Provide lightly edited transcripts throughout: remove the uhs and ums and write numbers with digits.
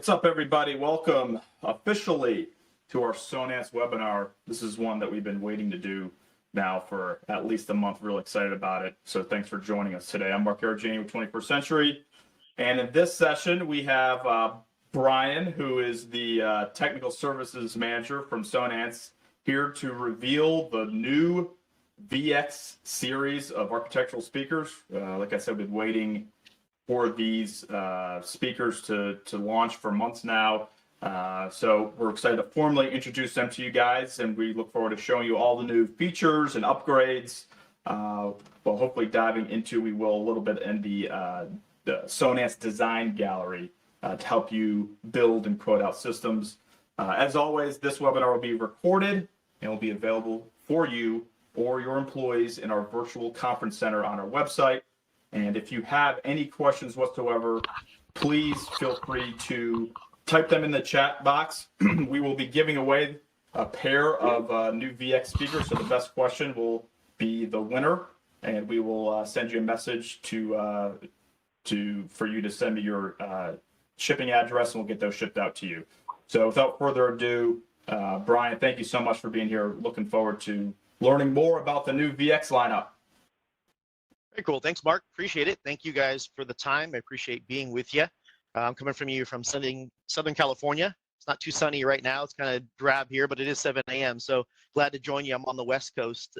What's up, everybody? Welcome officially to our Sonance webinar. This is one that we've been waiting to do now for at least a month. Really excited about it. So thanks for joining us today. I'm Mark Arjani with 21st Century. And in this session, we have Brian, who is the Technical Services Manager from Sonance, here to reveal the new VX series of architectural speakers. Like I said, we've been waiting for these speakers to launch for months now. So we're excited to formally introduce them to you guys, and we look forward to showing you all the new features and upgrades. Well, hopefully diving into, we will, a little bit in the Sonance Design Gallery to help you build and quote out systems. As always, this webinar will be recorded and will be available for you or your employees in our virtual conference center on our website. And if you have any questions whatsoever, please feel free to type them in the chat box. We will be giving away a pair of new VX speakers, so the best question will be the winner, and we will send you a message for you to send me your shipping address, and we'll get those shipped out to you. So without further ado, Brian, thank you so much for being here. Looking forward to learning more about the new VX lineup. Very cool. Thanks, Mark. Appreciate it. Thank you guys for the time. I appreciate being with you. I'm coming from you from Southern California. It's not too sunny right now. It's kind of drab here, but it is 7 a.m. So glad to join you. I'm on the West Coast.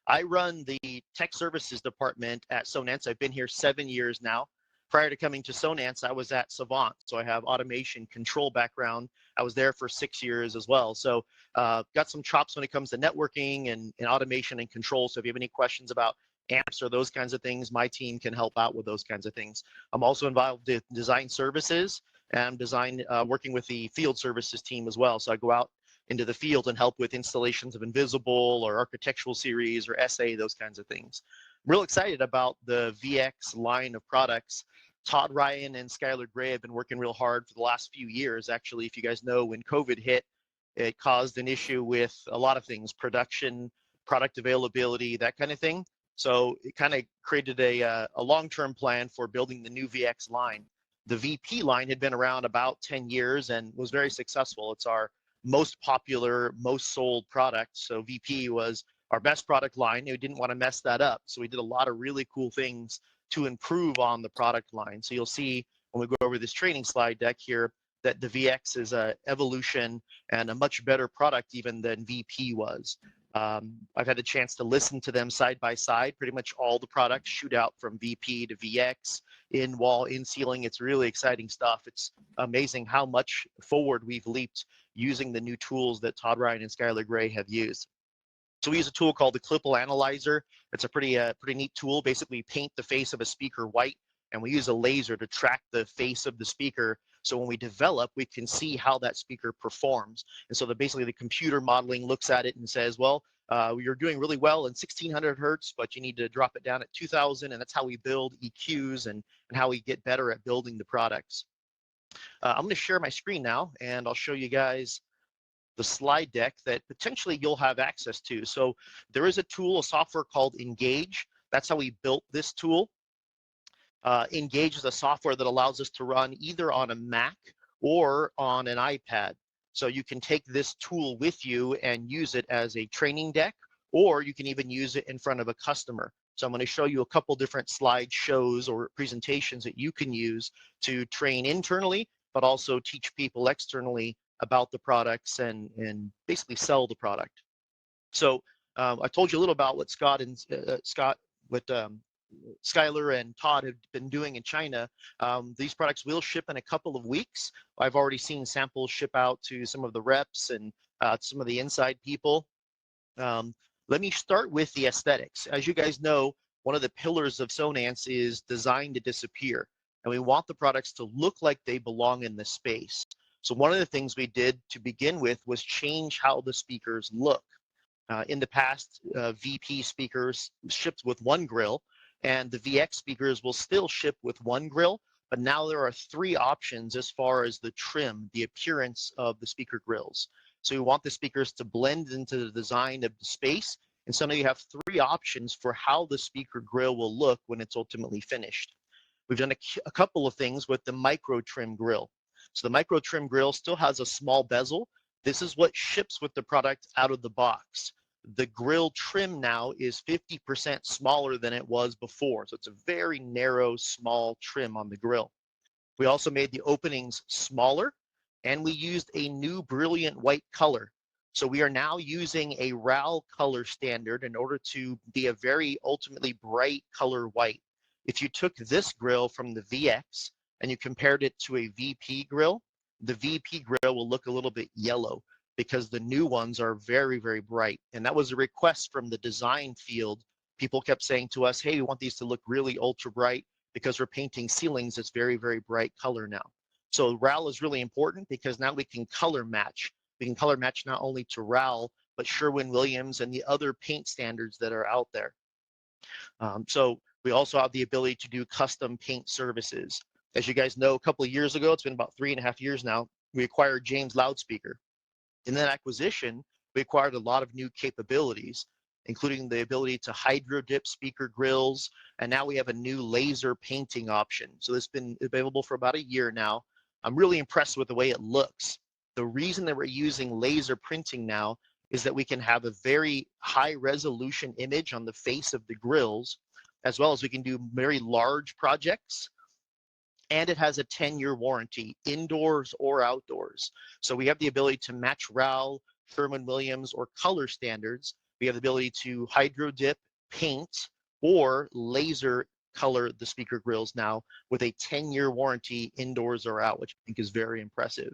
I run the tech services department at Sonance. I've been here 7 years now. Prior to coming to Sonance, I was at Savant. So I have automation control background. I was there for 6 years as well. So got some chops when it comes to networking and automation and control. So if you have any questions about amps or those kinds of things, my team can help out with those kinds of things. I'm also involved in design services and working with the field services team as well. So I go out into the field and help with installations of Invisible or architectural series or SA, those kinds of things. I'm real excited about the VX line of products. Todd Ryan and Skylar Gray have been working real hard for the last few years. Actually, if you guys know, when COVID hit, it caused an issue with a lot of things, production, product availability, that kind of thing. So it kind of created a long-term plan for building the new VX line. The VP line had been around about 10 years and was very successful. It's our most popular, most sold product. So VP was our best product line. We didn't want to mess that up. So we did a lot of really cool things to improve on the product line. So you'll see when we go over this training slide deck here that the VX is an evolution and a much better product even than VP was. I've had a chance to listen to them side by side. Pretty much all the products shoot out from VP to VX, in wall, in ceiling. It's really exciting stuff. It's amazing how much forward we've leaped using the new tools that Todd Ryan and Skylar Gray have used. So we use a tool called the Clipple Analyzer. It's a pretty neat tool. Basically, we paint the face of a speaker white, and we use a laser to track the face of the speaker. So when we develop, we can see how that speaker performs. And so basically the computer modeling looks at it and says, well, you're doing really well in 1600 hertz, but you need to drop it down at 2000. And that's how we build EQs and how we get better at building the products. I'm going to share my screen now, and I'll show you guys the slide deck that potentially you'll have access to. So there is a tool, a software called Engage. That's how we built this tool. Engage is a software that allows us to run either on a Mac or on an iPad. So you can take this tool with you and use it as a training deck, or you can even use it in front of a customer. So I'm going to show you a couple different slide shows or presentations that you can use to train internally, but also teach people externally about the products and basically sell the product. So I told you a little about what Skylar and Todd have been doing in China. These products will ship in a couple of weeks. I've already seen samples ship out to some of the reps and some of the inside people. Let me start with the aesthetics. As you guys know, one of the pillars of Sonance is design to disappear. And we want the products to look like they belong in the space. So one of the things we did to begin with was change how the speakers look. In the past, VP speakers shipped with one grill, and the VX speakers will still ship with one grill, but now there are 3 options as far as the trim, the appearance of the speaker grills. So we want the speakers to blend into the design of the space, and so now you have 3 options for how the speaker grill will look when it's ultimately finished. We've done a couple of things with the micro trim grill. So the micro trim grill still has a small bezel. This is what ships with the product out of the box. The grill trim now is 50% smaller than it was before. So it's a very narrow, small trim on the grill. We also made the openings smaller, and we used a new brilliant white color. So we are now using a RAL color standard in order to be a very ultimately bright color white. If you took this grill from the VX and you compared it to a VP grill, the VP grill will look a little bit yellow because the new ones are very, very bright. And that was a request from the design field. People kept saying to us, hey, we want these to look really ultra bright, because we're painting ceilings that's very, very bright color now. So RAL is really important because now we can color match. We can color match not only to RAL, but Sherwin-Williams and the other paint standards that are out there. So we also have the ability to do custom paint services. As you guys know, a couple of years ago, it's been about 3.5 years now, we acquired James Loudspeaker. In that acquisition, we acquired a lot of new capabilities, including the ability to hydro dip speaker grills, and now we have a new laser painting option. So this has been available for about a year now. I'm really impressed with the way it looks. The reason that we're using laser printing now is that we can have a very high resolution image on the face of the grills, as well as we can do very large projects. And it has a 10-year warranty, indoors or outdoors. So we have the ability to match RAL, Sherwin-Williams, or color standards. We have the ability to hydro dip, paint, or laser color the speaker grills now with a 10-year warranty, indoors or out, which I think is very impressive.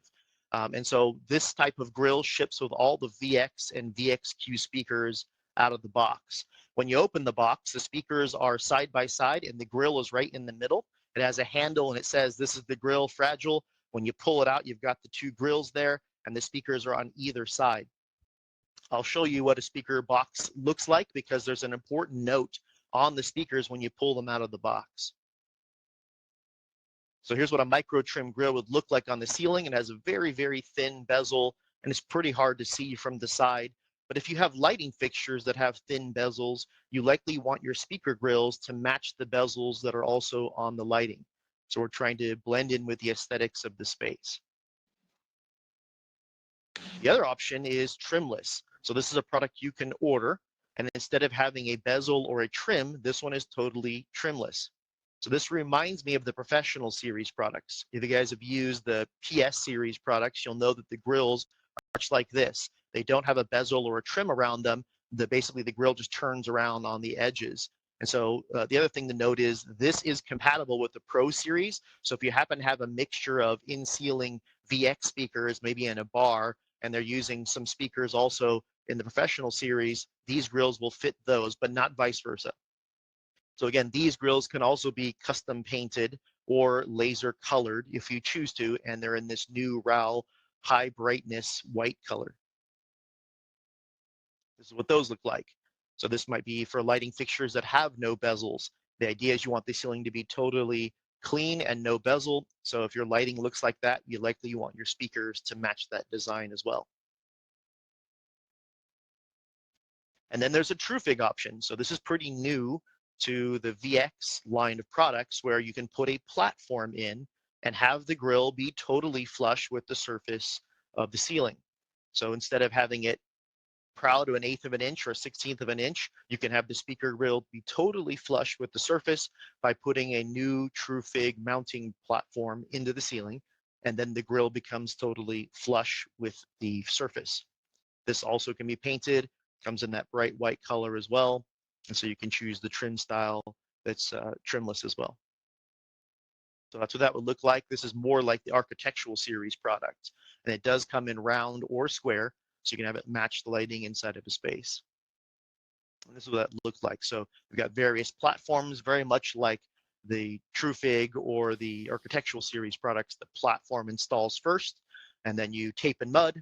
And so this type of grill ships with all the VX and VXQ speakers out of the box. When you open the box, the speakers are side by side and the grill is right in the middle. It has a handle and it says, this is the grill, fragile. When you pull it out, you've got the two grills there and the speakers are on either side. I'll show you what a speaker box looks like because there's an important note on the speakers when you pull them out of the box. So here's what a micro trim grill would look like on the ceiling. It has a very, very thin bezel and it's pretty hard to see from the side. But if you have lighting fixtures that have thin bezels, you likely want your speaker grills to match the bezels that are also on the lighting. So we're trying to blend in with the aesthetics of the space. The other option is trimless. So this is a product you can order, and instead of having a bezel or a trim, this one is totally trimless. So this reminds me of the professional series products. If you guys have used the PS series products, you'll know that the grills are much like this. They don't have a bezel or a trim around them. Basically, the grill just turns around on the edges. And so the other thing to note is this is compatible with the Pro series. So if you happen to have a mixture of in-ceiling VX speakers, maybe in a bar, and they're using some speakers also in the professional series, these grills will fit those, but not vice versa. So again, these grills can also be custom painted or laser colored if you choose to, and they're in this new RAL high brightness white color. This is what those look like. So this might be for lighting fixtures that have no bezels. The idea is you want the ceiling to be totally clean and no bezel. So if your lighting looks like that, you likely want your speakers to match that design as well. And then there's a TrueFig option. So this is pretty new to the VX line of products where you can put a platform in and have the grill be totally flush with the surface of the ceiling. So instead of having it proud to 1/8 of an inch or 1/16 of an inch, you can have the speaker grill be totally flush with the surface by putting a new TrueFig mounting platform into the ceiling, and then the grill becomes totally flush with the surface. This also can be painted, comes in that bright white color as well, and so you can choose the trim style that's trimless as well. So that's what that would look like. This is more like the architectural series product, and it does come in round or square, so you can have it match the lighting inside of a space. And this is what that looks like. So we've got various platforms, very much like the TrueFig or the architectural series products. The platform installs first, and then you tape and mud,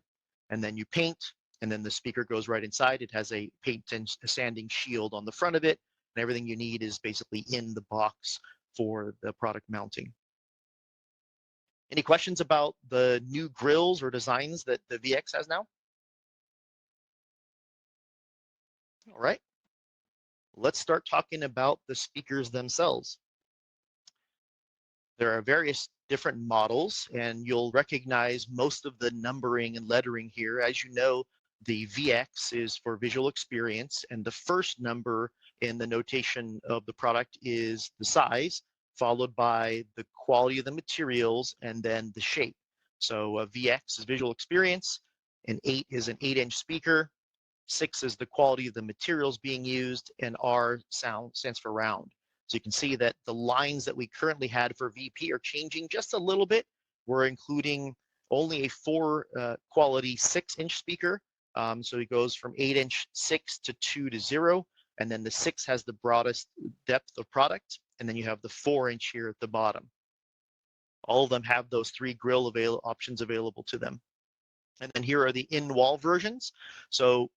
and then you paint, and then the speaker goes right inside. It has a paint and sanding shield on the front of it, and everything you need is basically in the box for the product mounting. Any questions about the new grills or designs that the VX has now? All right, let's start talking about the speakers themselves. There are various different models, and you'll recognize most of the numbering and lettering here. As you know, the VX is for visual experience, and the first number in the notation of the product is the size, followed by the quality of the materials, and then the shape. So VX is visual experience, and 8 is an 8-inch speaker, 6 is the quality of the materials being used, and R stands for round. So you can see that the lines that we currently had for VP are changing just a little bit. We're including only a 4 quality 6-inch speaker. So it goes from 8-inch 6 to 2 to 0. And then the 6 has the broadest depth of product. And then you have the 4-inch here at the bottom. All of them have those 3 grill options available to them. And then here are the in-wall versions. So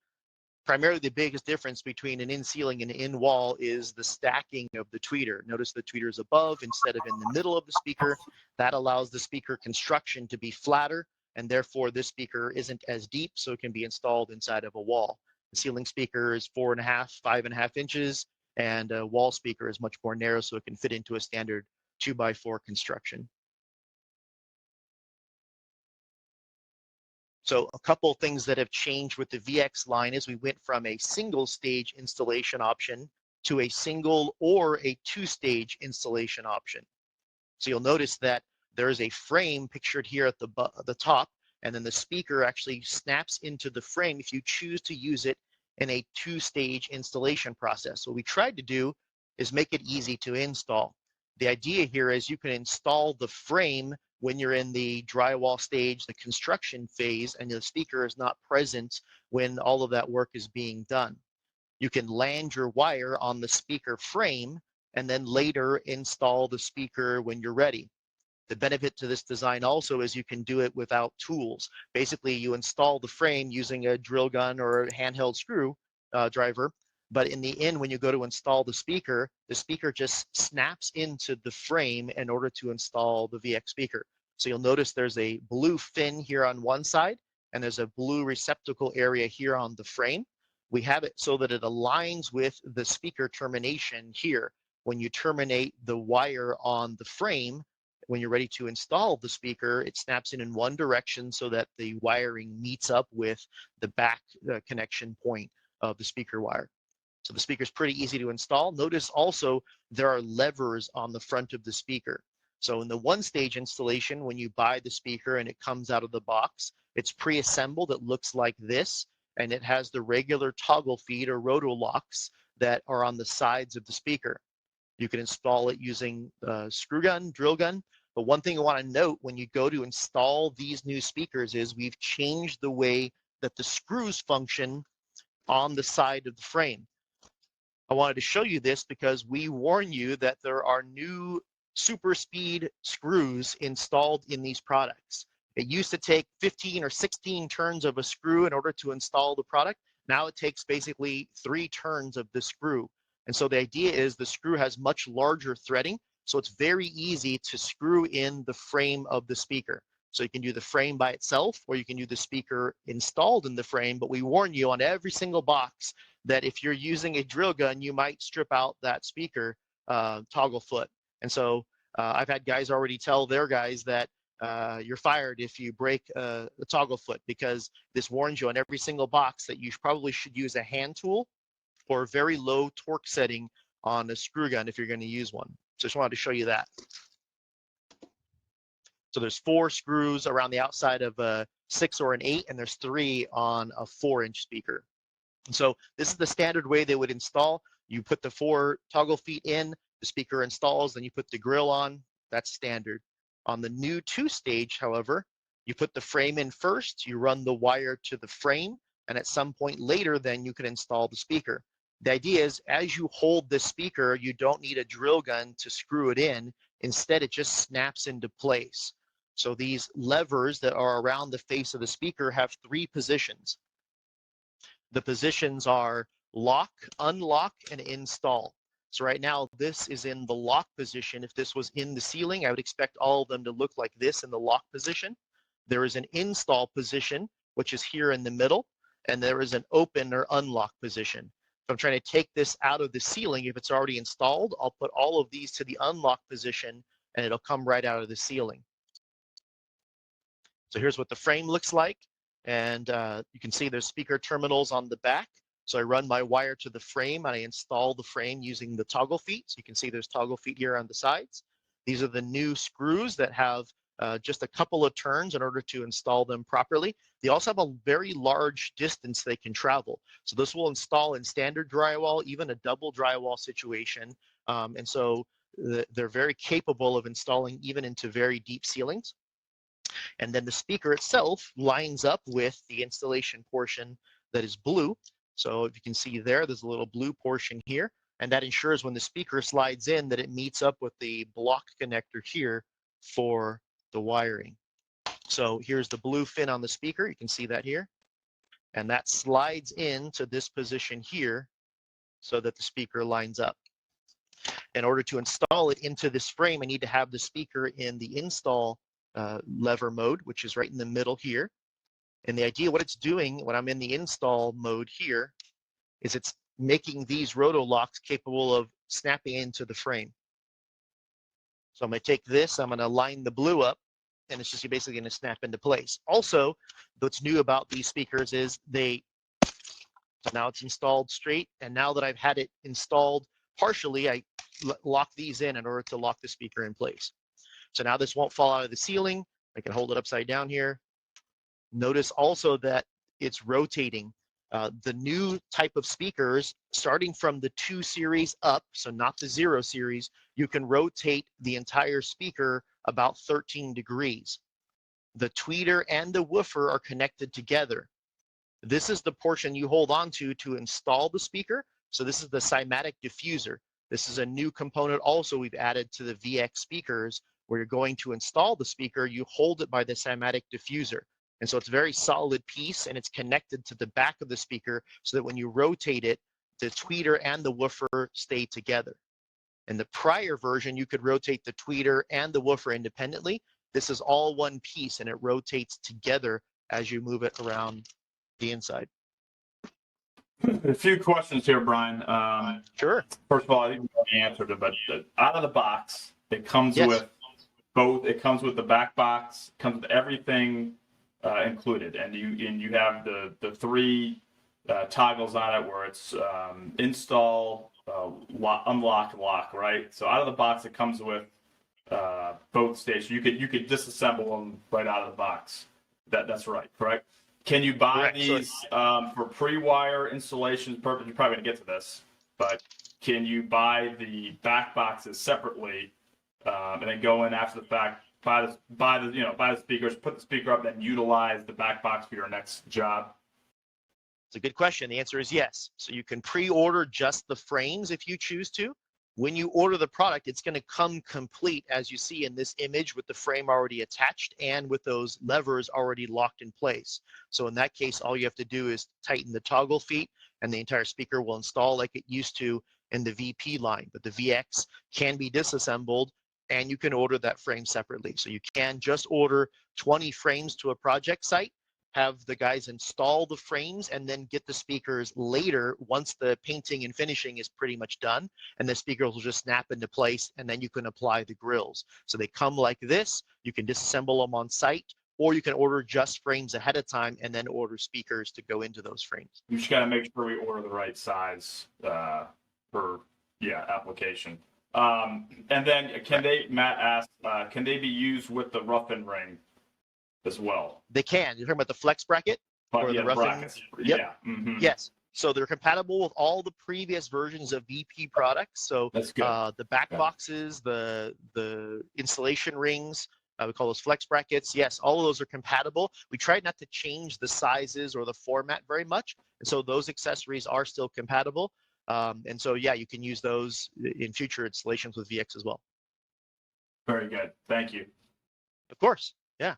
primarily the biggest difference between an in-ceiling and an in-wall is the stacking of the tweeter. Notice the tweeter is above instead of in the middle of the speaker. That allows the speaker construction to be flatter, and therefore this speaker isn't as deep, so it can be installed inside of a wall. The ceiling speaker is 4.5, 5.5 inches, and a wall speaker is much more narrow, so it can fit into a standard 2x4 construction. So a couple of things that have changed with the VX line is we went from a single stage installation option to a single or a 2-stage installation option. So you'll notice that there's a frame pictured here at the top, and then the speaker actually snaps into the frame if you choose to use it in a 2-stage installation process. What we tried to do is make it easy to install. The idea here is you can install the frame when you're in the drywall stage, the construction phase, and the speaker is not present when all of that work is being done. You can land your wire on the speaker frame and then later install the speaker when you're ready. The benefit to this design also is you can do it without tools. Basically, you install the frame using a drill gun or a handheld screw driver, but in the end, when you go to install the speaker just snaps into the frame in order to install the VX speaker. So you'll notice there's a blue fin here on one side, and there's a blue receptacle area here on the frame. We have it so that it aligns with the speaker termination here. When you terminate the wire on the frame, when you're ready to install the speaker, it snaps in one direction so that the wiring meets up with the back connection point of the speaker wire. So the speaker is pretty easy to install. Notice also there are levers on the front of the speaker. So in the 1-stage installation, when you buy the speaker and it comes out of the box, it's pre-assembled. It looks like this, and it has the regular toggle feed or roto locks that are on the sides of the speaker. You can install it using a screw gun, drill gun. But one thing I want to note when you go to install these new speakers is we've changed the way that the screws function on the side of the frame. I wanted to show you this because we warn you that there are new super speed screws installed in these products. It used to take 15 or 16 turns of a screw in order to install the product. Now it takes basically 3 turns of the screw. And so the idea is the screw has much larger threading, so it's very easy to screw in the frame of the speaker. So you can do the frame by itself, or you can do the speaker installed in the frame, but we warn you on every single box that if you're using a drill gun, you might strip out that speaker toggle foot. And so I've had guys already tell their guys that you're fired if you break the toggle foot, because this warns you on every single box that you probably should use a hand tool or a very low torque setting on a screw gun if you're going to use one. So just wanted to show you that. So there's 4 screws around the outside of a 6 or an 8, and there's 3 on a 4-inch speaker. And so this is the standard way they would install. You put the 4 toggle feet in, the speaker installs, then you put the grill on. That's standard. On the new 2-stage, however, you put the frame in first, you run the wire to the frame, and at some point later, then you can install the speaker. The idea is as you hold the speaker, you don't need a drill gun to screw it in. Instead, it just snaps into place. So these levers that are around the face of the speaker have 3 positions. The positions are lock, unlock, and install. So right now, this is in the lock position. If this was in the ceiling, I would expect all of them to look like this in the lock position. There is an install position, which is here in the middle, and there is an open or unlock position. If I'm trying to take this out of the ceiling, if it's already installed, I'll put all of these to the unlock position, and it'll come right out of the ceiling. So here's what the frame looks like. And you can see there's speaker terminals on the back. So I run my wire to the frame and I install the frame using the toggle feet. So you can see there's toggle feet here on the sides. These are the new screws that have just a couple of turns in order to install them properly. They also have a very large distance they can travel. So this will install in standard drywall, even a double drywall situation. And so they're very capable of installing even into very deep ceilings. And then the speaker itself lines up with the installation portion that is blue. So if you can see there, there's a little blue portion here, and that ensures when the speaker slides in that it meets up with the block connector here for the wiring. So here's the blue fin on the speaker. You can see that here. And that slides into this position here so that the speaker lines up. In order to install it into this frame, I need to have the speaker in the install lever mode, which is right in the middle here. And the idea, what it's doing when I'm in the install mode here, is it's making these roto locks capable of snapping into the frame. So I'm going to take this, I'm going to line the blue up, and it's just basically going to snap into place. Also, what's new about these speakers is so now it's installed straight, and now that I've had it installed partially, I lock these in order to lock the speaker in place. So now this won't fall out of the ceiling. I can hold it upside down here. Notice also that it's rotating. The new type of speakers, starting from the 2 series up, so not the 0 series, you can rotate the entire speaker about 13 degrees. The tweeter and the woofer are connected together. This is the portion you hold on to install the speaker. So this is the cymatic diffuser. This is a new component also we've added to the VX speakers, where you're going to install the speaker, you hold it by the cymatic diffuser. And so it's a very solid piece, and it's connected to the back of the speaker so that when you rotate it, the tweeter and the woofer stay together. In the prior version, you could rotate the tweeter and the woofer independently. This is all one piece, and it rotates together as you move it around the inside. A few questions here, Brian. Sure. First of all, I think you already answered it, but out of the box, it comes Yes. with both. It comes with the back box, comes with everything included, and you have the 3 toggles on it where it's install, unlock, lock, right? So out of the box, it comes with both stations. You could disassemble them right out of the box. That's right, correct? Can you buy these for pre-wire installations purpose? You're probably going to get to this, but can you buy the back boxes separately and then go in after the fact, buy the speakers, put the speaker up, then utilize the back box for your next job? It's a good question. The answer is yes. So you can pre-order just the frames if you choose to. When you order the product, it's going to come complete, as you see in this image, with the frame already attached and with those levers already locked in place. So in that case, all you have to do is tighten the toggle feet, and the entire speaker will install like it used to in the VP line. But the VX can be disassembled, and you can order that frame separately. So you can just order 20 frames to a project site, have the guys install the frames, and then get the speakers later once the painting and finishing is pretty much done, and the speakers will just snap into place, and then you can apply the grills. So they come like this. You can disassemble them on site, or you can order just frames ahead of time and then order speakers to go into those frames. You just got to make sure we order the right size per application. And then Matt asked, can they be used with the rough-in ring as well? They can. You're talking about the flex bracket? Or the rough-in? Brackets. Yep. Yeah. Mm-hmm. Yes. So they're compatible with all the previous versions of VP products. So That's good. The back boxes, the installation rings, we call those flex brackets. Yes, all of those are compatible. We tried not to change the sizes or the format very much. And so those accessories are still compatible. And so, yeah, you can use those in future installations with VX as well. Very good. Thank you. Of course. Yeah.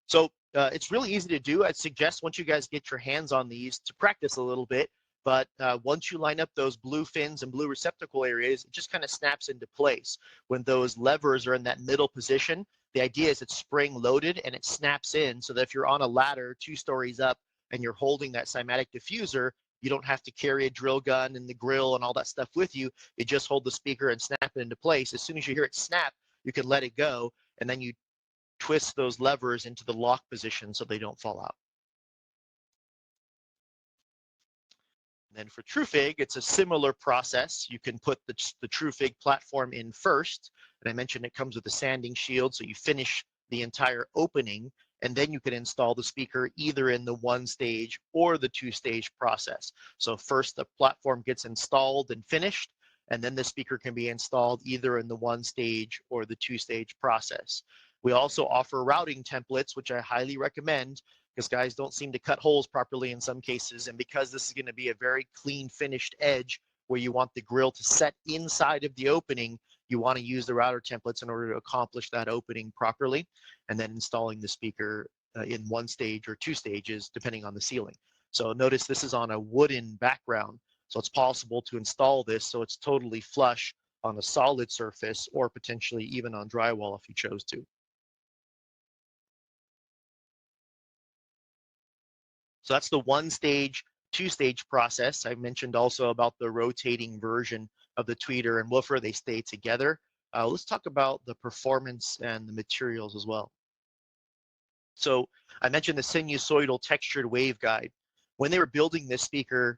So it's really easy to do. I'd suggest once you guys get your hands on these to practice a little bit. But once you line up those blue fins and blue receptacle areas, it just kind of snaps into place. When those levers are in that middle position, the idea is it's spring loaded and it snaps in so that if you're on a ladder 2 stories up and you're holding that cymatic diffuser, you don't have to carry a drill gun and the grill and all that stuff with you. You just hold the speaker and snap it into place. As soon as you hear it snap, you can let it go, and then you twist those levers into the lock position so they don't fall out. And then for TrueFig, it's a similar process. You can put the TrueFig platform in first, and I mentioned it comes with a sanding shield, so you finish the entire opening, and then you can install the speaker either in the 1-stage or the 2-stage process. So first the platform gets installed and finished, and then the speaker can be installed either in the 1-stage or the 2-stage process. We also offer routing templates, which I highly recommend, because guys don't seem to cut holes properly in some cases. And because this is going to be a very clean finished edge where you want the grill to set inside of the opening, you want to use the router templates in order to accomplish that opening properly, and then installing the speaker in 1 stage or 2 stages, depending on the ceiling. So notice this is on a wooden background. So it's possible to install this so it's totally flush on a solid surface, or potentially even on drywall if you chose to. So that's the 1-stage, 2-stage process. I mentioned also about the rotating version of the tweeter and woofer. They stay together. Let's talk about the performance and the materials as well. So I mentioned the sinusoidal textured waveguide. When they were building this speaker,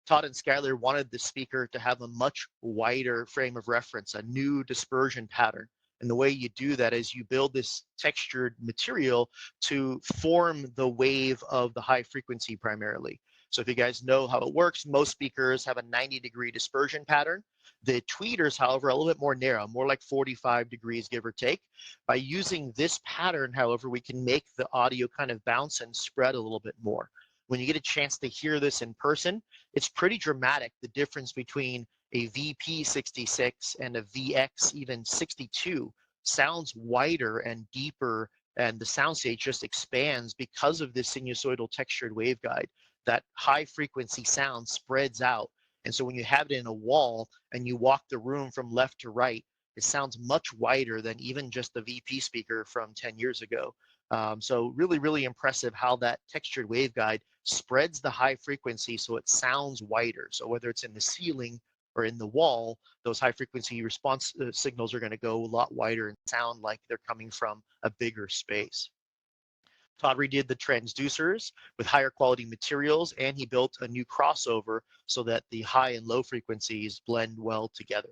Todd and Skylar wanted the speaker to have a much wider frame of reference, a new dispersion pattern. And the way you do that is you build this textured material to form the wave of the high frequency primarily. So if you guys know how it works, most speakers have a 90-degree dispersion pattern. The tweeters, however, are a little bit more narrow, more like 45 degrees, give or take. By using this pattern, however, we can make the audio kind of bounce and spread a little bit more. When you get a chance to hear this in person, it's pretty dramatic, the difference between a VP66 and a VX even 62 sounds wider and deeper, and the soundstage just expands because of this sinusoidal textured waveguide. That high frequency sound spreads out, and so when you have it in a wall and you walk the room from left to right, it sounds much wider than even just the VP speaker from 10 years ago. So really, really impressive how that textured waveguide spreads the high frequency so it sounds wider. So whether it's in the ceiling or in the wall, those high frequency response signals are going to go a lot wider and sound like they're coming from a bigger space. Todd redid the transducers with higher quality materials, and he built a new crossover so that the high and low frequencies blend well together.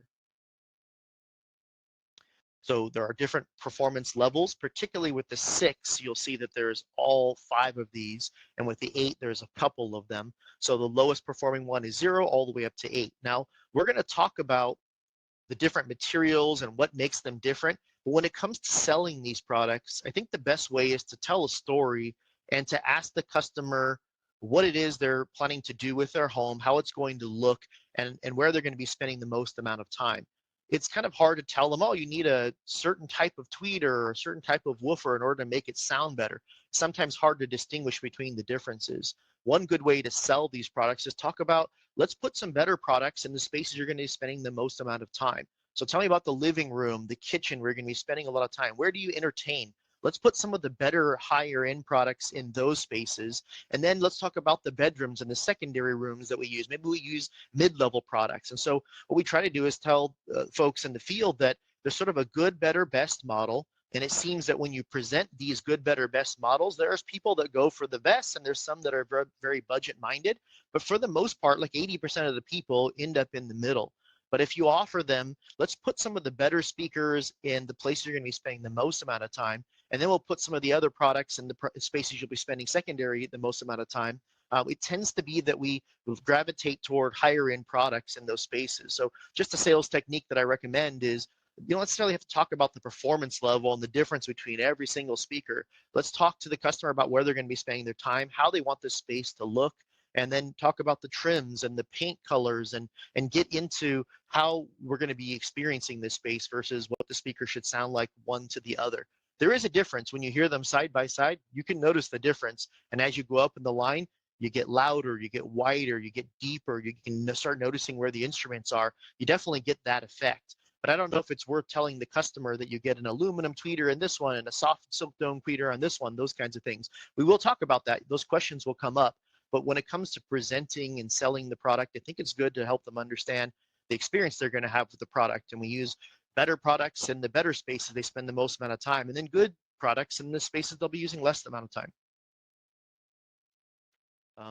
So there are different performance levels, particularly with the 6, you'll see that there's all 5 of these, and with the 8, there's a couple of them. So the lowest performing one is 0 all the way up to 8. Now, we're going to talk about the different materials and what makes them different. But when it comes to selling these products, I think the best way is to tell a story and to ask the customer what it is they're planning to do with their home, how it's going to look, and where they're going to be spending the most amount of time. It's kind of hard to tell them, oh, you need a certain type of tweeter or a certain type of woofer in order to make it sound better. Sometimes hard to distinguish between the differences. One good way to sell these products is talk about, let's put some better products in the spaces you're going to be spending the most amount of time. So tell me about the living room, the kitchen, where you're going to be spending a lot of time. Where do you entertain? Let's put some of the better higher end products in those spaces. And then let's talk about the bedrooms and the secondary rooms that we use. Maybe we use mid-level products. And so what we try to do is tell folks in the field that there's sort of a good, better, best model. And it seems that when you present these good, better, best models, there's people that go for the best, and there's some that are very, very budget minded. But for the most part, like 80% of the people end up in the middle. But if you offer them, let's put some of the better speakers in the places you're going to be spending the most amount of time, and then we'll put some of the other products in the spaces you'll be spending secondary the most amount of time. It tends to be that we gravitate toward higher end products in those spaces. So just a sales technique that I recommend is, you don't necessarily have to talk about the performance level and the difference between every single speaker. Let's talk to the customer about where they're going to be spending their time, how they want this space to look, and then talk about the trims and the paint colors, and get into how we're going to be experiencing this space versus what the speaker should sound like one to the other. There is a difference. When you hear them side by side, you can notice the difference. And as you go up in the line, you get louder, you get wider, you get deeper, you can start noticing where the instruments are. You definitely get that effect. But I don't know if it's worth telling the customer that you get an aluminum tweeter in this one and a soft silk dome tweeter on this one, those kinds of things. We will talk about that. Those questions will come up. But when it comes to presenting and selling the product, I think it's good to help them understand the experience they're going to have with the product. And we use better products in the better spaces, they spend the most amount of time, and then good products in the spaces they'll be using less amount of time.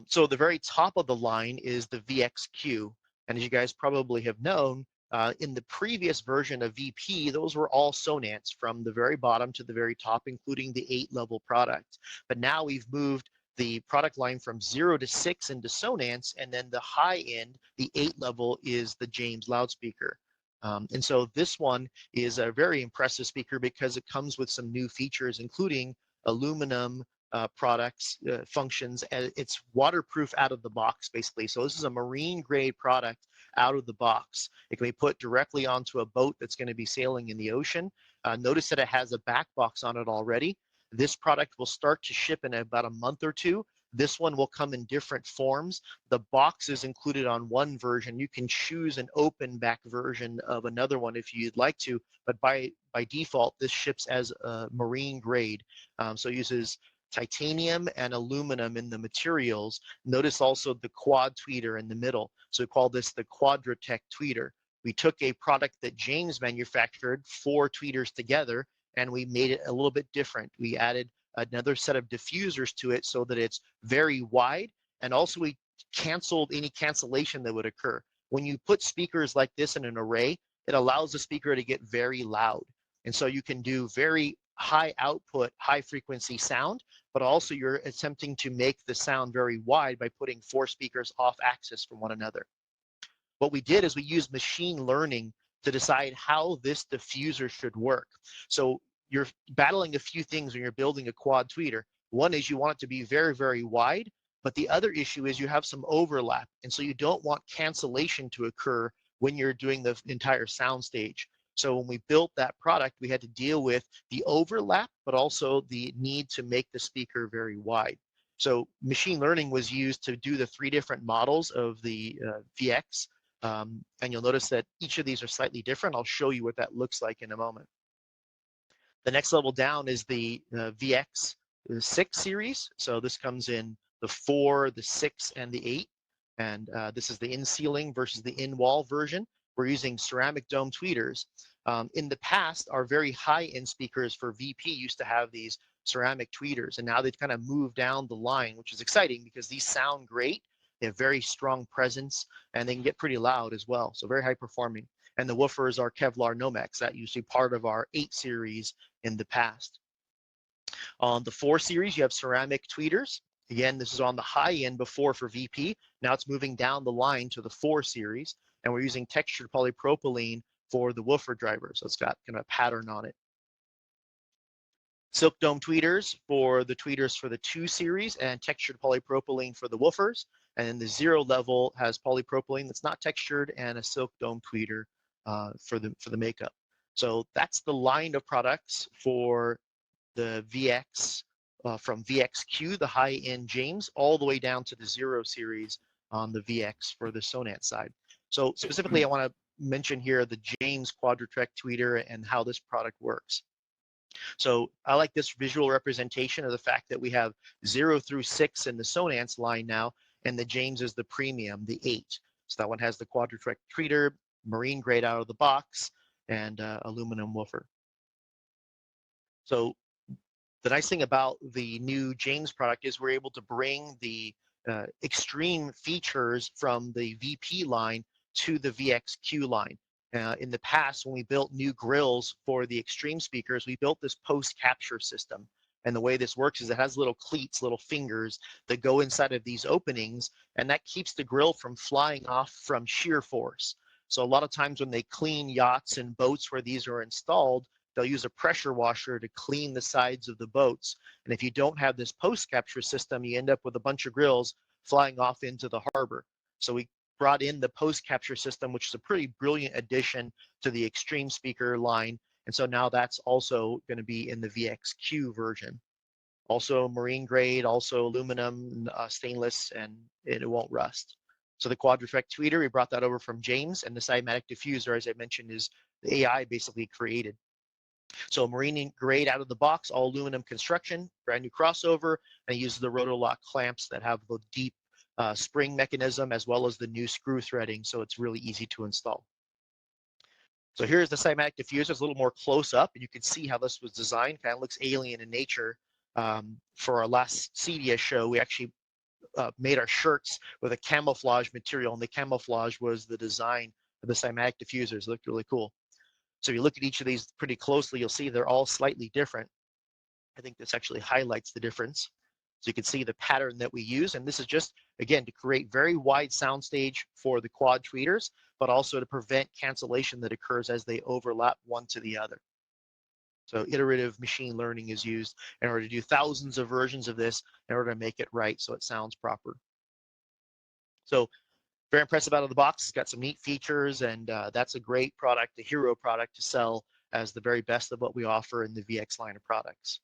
So the very top of the line is the VXQ. And as you guys probably have known, in the previous version of VP, those were all Sonance from the very bottom to the very top, including the 8-level product. But now we've moved the product line from 0 to 6 into Sonance, and then the high end, the 8-level, is the James loudspeaker. And so this one is a very impressive speaker because it comes with some new features, including aluminum products, functions. It's waterproof out of the box, basically. So this is a marine grade product out of the box. It can be put directly onto a boat that's going to be sailing in the ocean. Notice that it has a back box on it already. This product will start to ship in about a month or two. This one will come in different forms. The box is included on one version. You can choose an open back version of another one if you'd like to, but by default, this ships as a marine grade. So it uses titanium and aluminum in the materials. Notice also the quad tweeter in the middle. So we call this the Quadratech tweeter. We took a product that James manufactured, 4 tweeters together, and we made it a little bit different. We added another set of diffusers to it so that it's very wide, and also we canceled any cancellation that would occur. When you put speakers like this in an array, it allows the speaker to get very loud. And so you can do very high output, high frequency sound, but also you're attempting to make the sound very wide by putting 4 speakers off axis from one another. What we did is we used machine learning to decide how this diffuser should work. So you're battling a few things when you're building a quad tweeter. One is you want it to be very, very wide, but the other issue is you have some overlap, and so you don't want cancellation to occur when you're doing the entire sound stage. So when we built that product, we had to deal with the overlap, but also the need to make the speaker very wide. So machine learning was used to do the 3 different models of the VX, and you'll notice that each of these are slightly different. I'll show you what that looks like in a moment. The next level down is the VX 6 series. So this comes in the 4, the 6, and the 8. And this is the in-ceiling versus the in-wall version. We're using ceramic dome tweeters. In the past, our very high-end speakers for VP used to have these ceramic tweeters, and now they've kind of moved down the line, which is exciting because these sound great. They have very strong presence, and they can get pretty loud as well, so very high performing. And the woofers are Kevlar Nomex. That used to be part of our 8 series in the past. On the 4 series, you have ceramic tweeters. Again, this is on the high end before for VP. Now it's moving down the line to the 4 series, and we're using textured polypropylene for the woofer driver. So it's got kind of a pattern on it. Silk dome tweeters for the 2 series, and textured polypropylene for the woofers. And then the 0 level has polypropylene that's not textured and a silk dome tweeter for the makeup. So that's the line of products for the VX, from VXQ, the high-end James, all the way down to the 0 series on the VX for the Sonance side. So specifically, I want to mention here the James Quadratech tweeter and how this product works. So I like this visual representation of the fact that we have 0 through 6 in the Sonance line now, and the James is the premium, the 8. So that one has the Quadratech tweeter, marine grade out of the box, and aluminum woofer. So the nice thing about the new James product is we're able to bring the extreme features from the VP line to the VXQ line. In the past, when we built new grills for the extreme speakers, we built this post-capture system. And the way this works is it has little cleats, little fingers that go inside of these openings, and that keeps the grill from flying off from shear force. So a lot of times when they clean yachts and boats where these are installed, they'll use a pressure washer to clean the sides of the boats. And if you don't have this post-capture system, you end up with a bunch of grills flying off into the harbor. So we brought in the post-capture system, which is a pretty brilliant addition to the extreme speaker line. And so now that's also going to be in the VXQ version. Also marine grade, also aluminum, stainless, and it won't rust. So the Quadratech tweeter, we brought that over from James, and the Cymatic diffuser, as I mentioned, is the AI basically created. So marine grade out of the box, all aluminum construction, brand new crossover, and uses the Rotolock clamps that have the deep spring mechanism as well as the new screw threading, so it's really easy to install. So here's the cymatic diffuser. It's a little more close up, and you can see how this was designed. Kind of looks alien in nature. For our last CDS show, we actually made our shirts with a camouflage material, and the camouflage was the design of the cymatic diffusers. It looked really cool. So if you look at each of these pretty closely, you'll see they're all slightly different. I think this actually highlights the difference. So you can see the pattern that we use, and this is just, again, to create very wide soundstage for the quad tweeters, but also to prevent cancellation that occurs as they overlap one to the other. So iterative machine learning is used in order to do thousands of versions of this in order to make it right so it sounds proper. So very impressive out of the box. It's got some neat features, and that's a great product, a hero product to sell as the very best of what we offer in the VX line of products.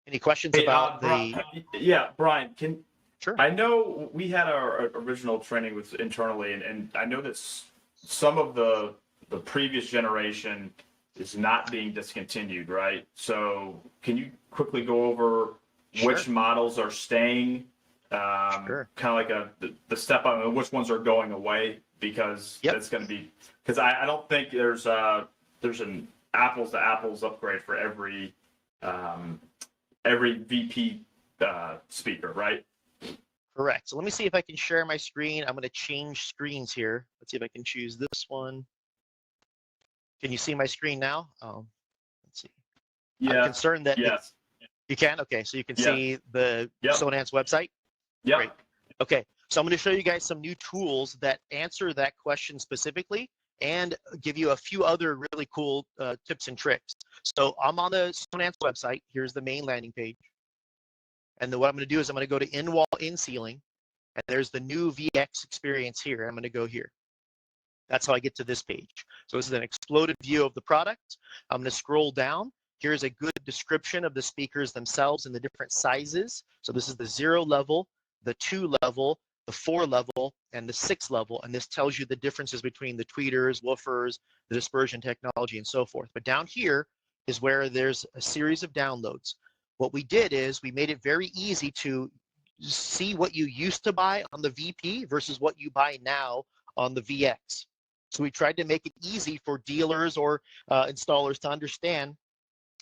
Any questions about the? Yeah, Brian, Sure. I know we had our original training with internally, and I know that some of the previous generation is not being discontinued, right? So can you quickly go over which models are staying? Kind of like the step on which ones are going away, because that's going to be, because I don't think there's an apples to apples upgrade for every VP speaker, right? Correct. So let me see if I can share my screen. I'm going to change screens here. Let's see if I can choose this one. Can you see my screen now? Let's see. Yeah. I'm concerned that yes. You can? Okay, so you can see the Sonance website? Yeah. Great. Okay, so I'm going to show you guys some new tools that answer that question specifically and give you a few other really cool tips and tricks. So I'm on the Sonance website. Here's the main landing page. And then what I'm going to do is I'm going to go to in-wall, in-ceiling, and there's the new VX experience here. I'm going to go here. That's how I get to this page. So this is an exploded view of the product. I'm going to scroll down. Here's a good description of the speakers themselves and the different sizes. So this is the 0 level, the 2 level, the 4 level, and the 6 level. And this tells you the differences between the tweeters, woofers, the dispersion technology, and so forth. But down here is where there's a series of downloads. What we did is we made it very easy to see what you used to buy on the VP versus what you buy now on the VX. So we tried to make it easy for dealers or installers to understand,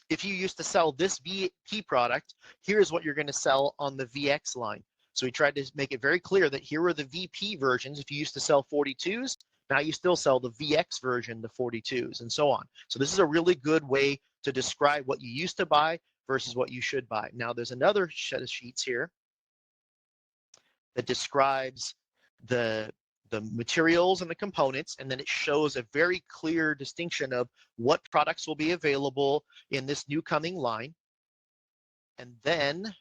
if you used to sell this VP product, here's what you're going to sell on the VX line. So we tried to make it very clear that here are the VP versions. If you used to sell 42s, now you still sell the VX version, the 42s, and so on. So this is a really good way to describe what you used to buy versus what you should buy. Now there's another set of sheets here that describes the materials and the components, and then it shows a very clear distinction of what products will be available in this new coming line. And then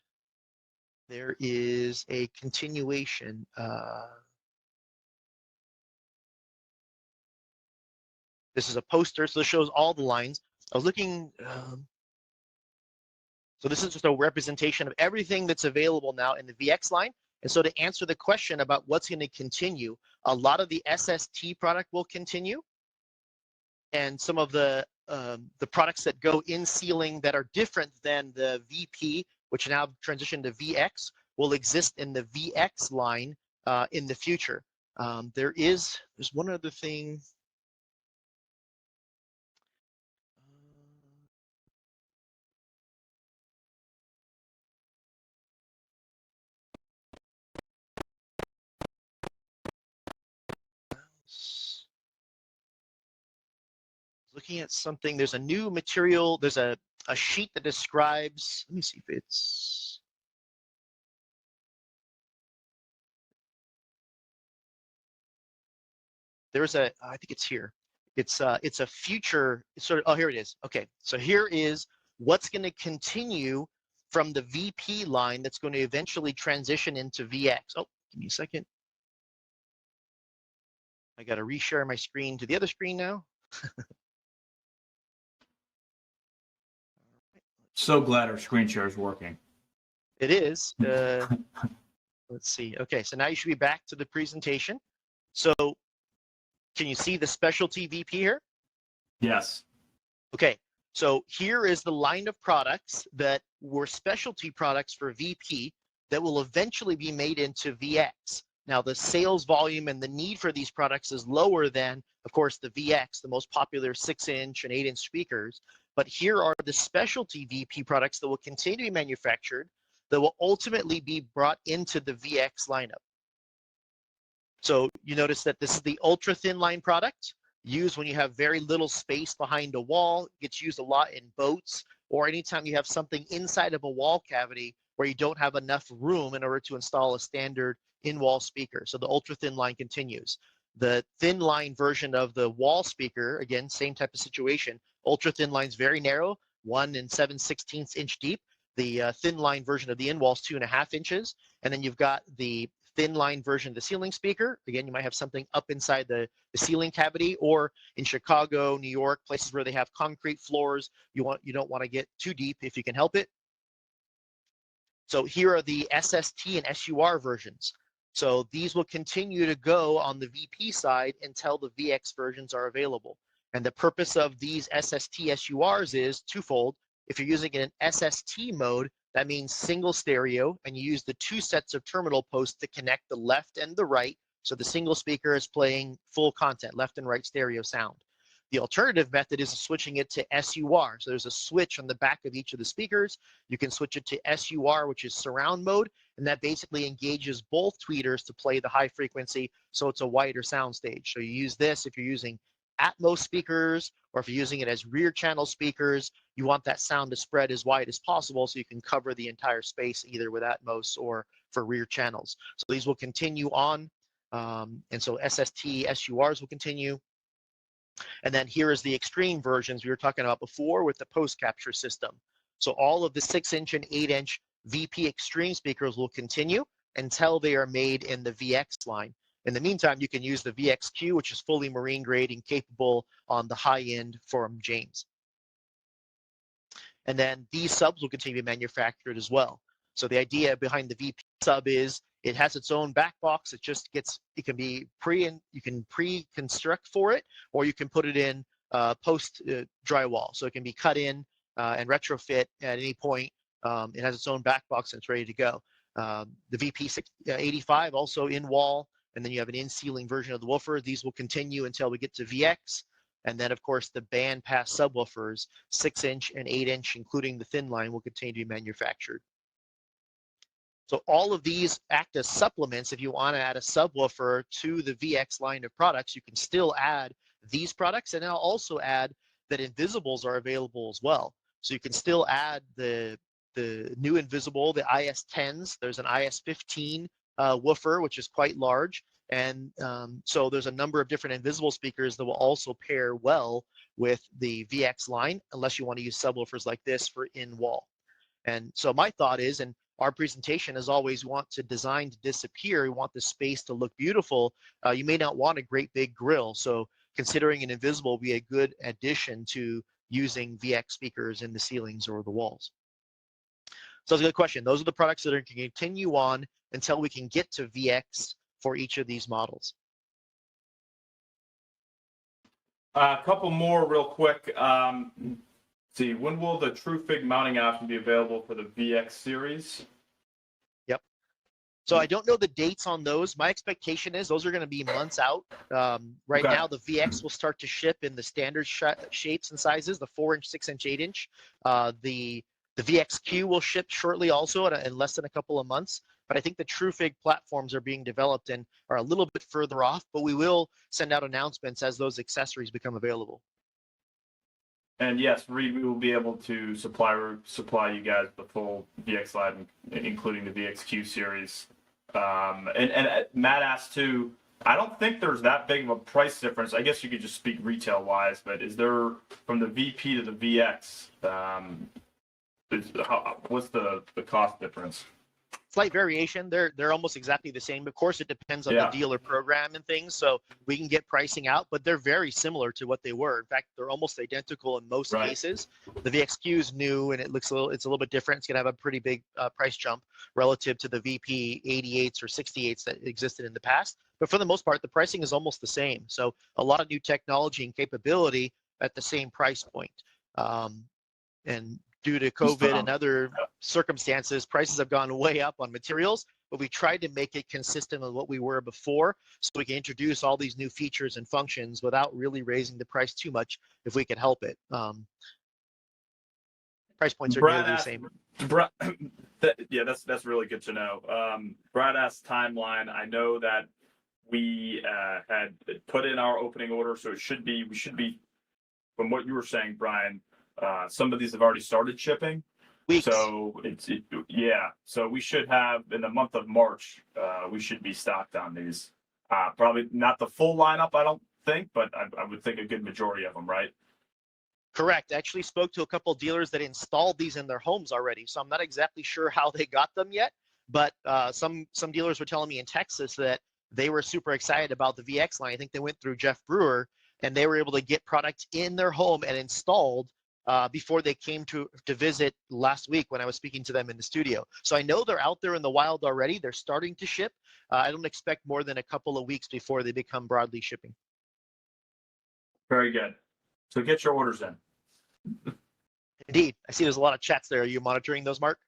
there is a continuation. This is a poster, so this shows all the lines. I was looking, so this is just a representation of everything that's available now in the VX line. And so to answer the question about what's going to continue, a lot of the SST product will continue, and some of the products that go in ceiling that are different than the VP, which now transition to VX, will exist in the VX line in the future. There's one other thing. Looking at something, there's a new material, there's a sheet that describes, let me see if it's, there's a, I think it's here. It's a future, sort of, oh, here it is. Okay, so here is what's going to continue from the VP line that's going to eventually transition into VX. Oh, give me a second. I got to reshare my screen to the other screen now. So glad our screen share is working. It is. Let's see. Okay, so now you should be back to the presentation. So can you see the specialty VP here? Yes. Okay, so here is the line of products that were specialty products for VP that will eventually be made into VX. Now, the sales volume and the need for these products is lower than, of course, the VX, the most popular 6-inch and 8-inch speakers. But here are the specialty VP products that will continue to be manufactured that will ultimately be brought into the VX lineup. So you notice that this is the ultra thin line product used when you have very little space behind a wall. It gets used a lot in boats or anytime you have something inside of a wall cavity where you don't have enough room in order to install a standard in-wall speaker. So the ultra thin line continues. The thin line version of the wall speaker, again, same type of situation. Ultra thin line's very narrow, 1 7/16 inch deep. The thin line version of the in-wall is 2.5 inches. And then you've got the thin line version of the ceiling speaker. Again, you might have something up inside the ceiling cavity, or in Chicago, New York, places where they have concrete floors. You don't want to get too deep if you can help it. So here are the SST and SUR versions. So these will continue to go on the VP side until the VX versions are available. And the purpose of these SST SURs is twofold. If you're using it in SST mode, that means single stereo, and you use the 2 sets of terminal posts to connect the left and the right. So the single speaker is playing full content, left and right stereo sound. The alternative method is switching it to SUR. So there's a switch on the back of each of the speakers. You can switch it to SUR, which is surround mode, and that basically engages both tweeters to play the high frequency, so it's a wider sound stage. So you use this if you're using Atmos speakers, or if you're using it as rear channel speakers, you want that sound to spread as wide as possible so you can cover the entire space either with Atmos or for rear channels. So these will continue on, and so SST, SURs will continue. And then here is the extreme versions we were talking about before with the post-capture system. So all of the 6-inch and 8-inch VP extreme speakers will continue until they are made in the VX line. In the meantime, you can use the VXQ, which is fully marine grade and capable on the high end from James. And then these subs will continue to be manufactured as well. So the idea behind the VP sub is it has its own back box. It can be you can pre-construct for it, or you can put it in post drywall. So it can be cut in and retrofit at any point. It has its own back box and it's ready to go. The VP85 also in wall, and then you have an in-ceiling version of the woofer. These will continue until we get to VX. And then, of course, the bandpass subwoofers, 6-inch and 8-inch, including the thin line, will continue to be manufactured. So all of these act as supplements. If you want to add a subwoofer to the VX line of products, you can still add these products. And I'll also add that invisibles are available as well. So you can still add the new invisible, the IS10s. There's an IS15 woofer, which is quite large. And so there's a number of different invisible speakers that will also pair well with the VX line, unless you want to use subwoofers like this for in-wall. And so my thought is, and our presentation is always want to design to disappear. You want the space to look beautiful. You may not want a great big grill. So considering an invisible will be a good addition to using VX speakers in the ceilings or the walls. So that's a good question. Those are the products that are going to continue on until we can get to VX for each of these models. A couple more real quick. See, when will the TrueFig mounting option be available for the VX series? Yep. So I don't know the dates on those. My expectation is those are going to be months out. Right now, the VX will start to ship in the standard shapes and sizes, the 4-inch, 6-inch, 8-inch. The VXQ will ship shortly also in less than a couple of months. But I think the TrueFig platforms are being developed and are a little bit further off, but we will send out announcements as those accessories become available. And yes, Reed, we will be able to supply you guys the full VX line, including the VXQ series. And Matt asked too, I don't think there's that big of a price difference. I guess you could just speak retail wise, but is there, from the VP to the VX, what's the cost difference? Slight variation. They're almost exactly the same. Of course, it depends on the dealer program and things, so we can get pricing out, but they're very similar to what they were. In fact, they're almost identical in most cases. The VXQ is new and it's a little bit different. It's going to have a pretty big price jump relative to the VP 88s or 68s that existed in the past. But for the most part, the pricing is almost the same. So a lot of new technology and capability at the same price point. And due to COVID and other circumstances, prices have gone way up on materials. but we tried to make it consistent with what we were before, so we can introduce all these new features and functions without really raising the price too much if we could help it. Price points are Brad nearly the asked, same. Brad, yeah, that's really good to know. Brad asked timeline. I know that we had put in our opening order, so we should be, from what you were saying, Brian, some of these have already started shipping. Weeks. So yeah. So we should have in the month of March, we should be stocked on these. Probably not the full lineup, I don't think, but I would think a good majority of them, right? Correct. I actually spoke to a couple of dealers that installed these in their homes already, so I'm not exactly sure how they got them yet. But some dealers were telling me in Texas that they were super excited about the VX line. I think they went through Jeff Brewer, and they were able to get products in their home and installed before they came to visit last week when I was speaking to them in the studio. So I know they're out there in the wild already. They're starting to ship. I don't expect more than a couple of weeks before they become broadly shipping. Very good. So get your orders in. Indeed. I see there's a lot of chats there. Are you monitoring those, Mark?